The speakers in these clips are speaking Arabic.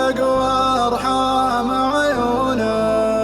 يرفق وارحم عيونك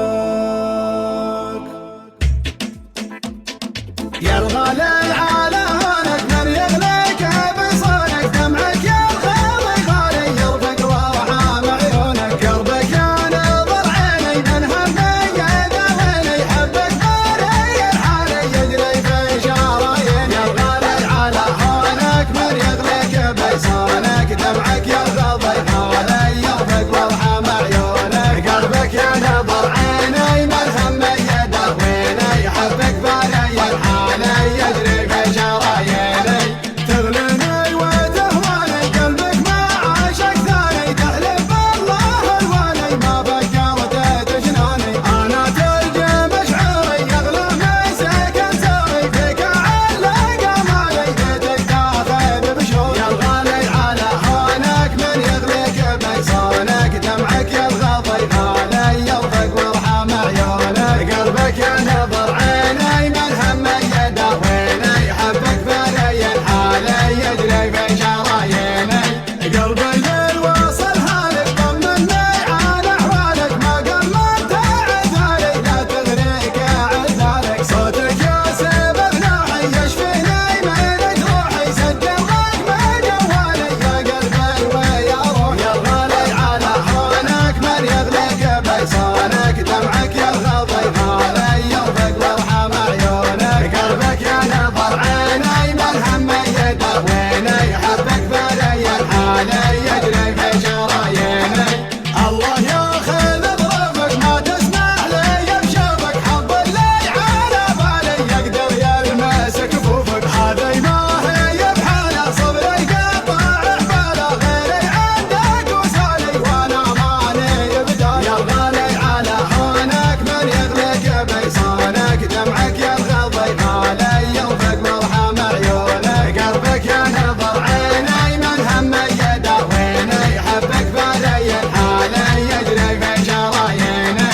يا الغالي على هونك من يغليك بصونك دمعك يا الخالي غالي يرفق وارحم عيونك قلبك ينظر عيني من همي يداويني حبك باري الحالي يجري في شرايين يا الغالي على هونك من يغليك بصونك دمعك يا الغالي غالي يرفق وارحم عيونك قلبك ينظر عيني من همي يداويني حبك باري الحالي يجري في شراييني تغليني وتهواني قلبك ما عاشق ثاني تحلف بالله الوالي ما فكرت تجناني انا تلقى مشعري يغلى مسك انساني فيك علق امالي بيتك تاخذ بشوق يا الغالي على هونك من يغليك بيصونك دمعك يا الغضي غالي يرفق وارحم عيونك قلبك ينظر عيني من همي يداويني حبك باري الحالي يجري في شراييني قلبي للوصل هالك طمني على احوالك ما قمرت عذالي لا تغريك عذالك صوتك يا سبب نوحي يشفيني من جروحي سجل رقم جوالي يا قلبي ويا روحي يا الغالي على هونك من يغليك بيصونك دمعك يا الغضي غالي يرفق وارحم عيونك قلبك ينظر عيني من همي يداويني حبك باري الحالي يجري في شراييني الله ياخذ بروفك ما تسمح لي بشوفك حب اللي على بالي يقدر يلمس كفوفك هذي ما هي بحاله صبري قطع حباله غيري عندك وسالي وانا ماني بدالي يا الغالي على هونك من يغليك بيصونك دمعك يا الغضي غالي يرفق وارحم عيونك قلبك ينظر عيني من همي يداويني حبك باري الحالي يجري في شراييني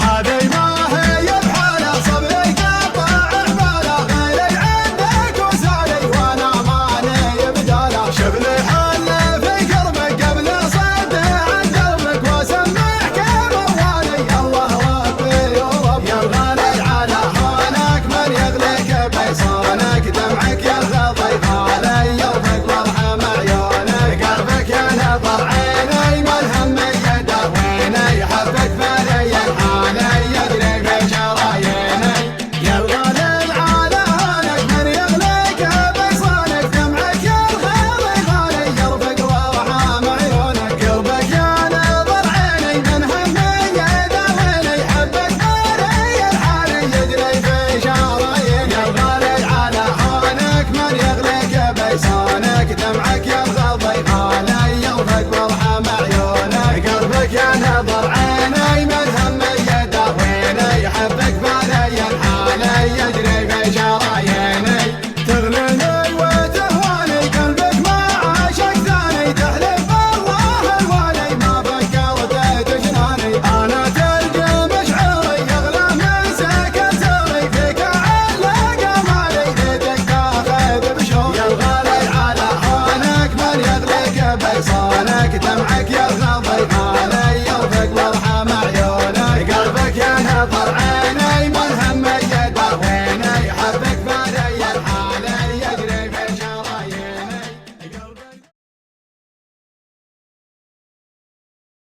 هذي ما هي بحاله صبري قطع حباله غيري عندك وسالي وانا ماني بداله شبلي حل في قربك قبل صد عن قلبك واسمعك موالي الله ربي ورب يا الغالي على هونك من يغليك بيصونك دمعك يا الغضي غالي يرفق وارحم عيونك قلبك ينظر عيني من همي يداويني حبك باري الحالي يجري في شراييني يا الغالي على هونك من يغليك بيصونك دمعك يا الغالي غالي يرفق وارحم عيونك قلبك ينظر عيني من همي يداويني حبك باري الحالي يجري في شراييني يا الغالي على هونك من يغليك بيصونك دمعك يا الغضي غالي يرفق وارحم عيونك قلبك ينظر عيني من همي يداويني حبك باري الحالي يجري في شراييني تغليني وتهواني قلبك ما عاشق ثاني تحلف بالله الوالي ما فكرت تجناني انا تلقى مشعري يغلى مسك انساني فيك علق امالي بيتك تاخذ بشوق يا الغالي على هونك من يغليك بيصونك دمعك يا الغضي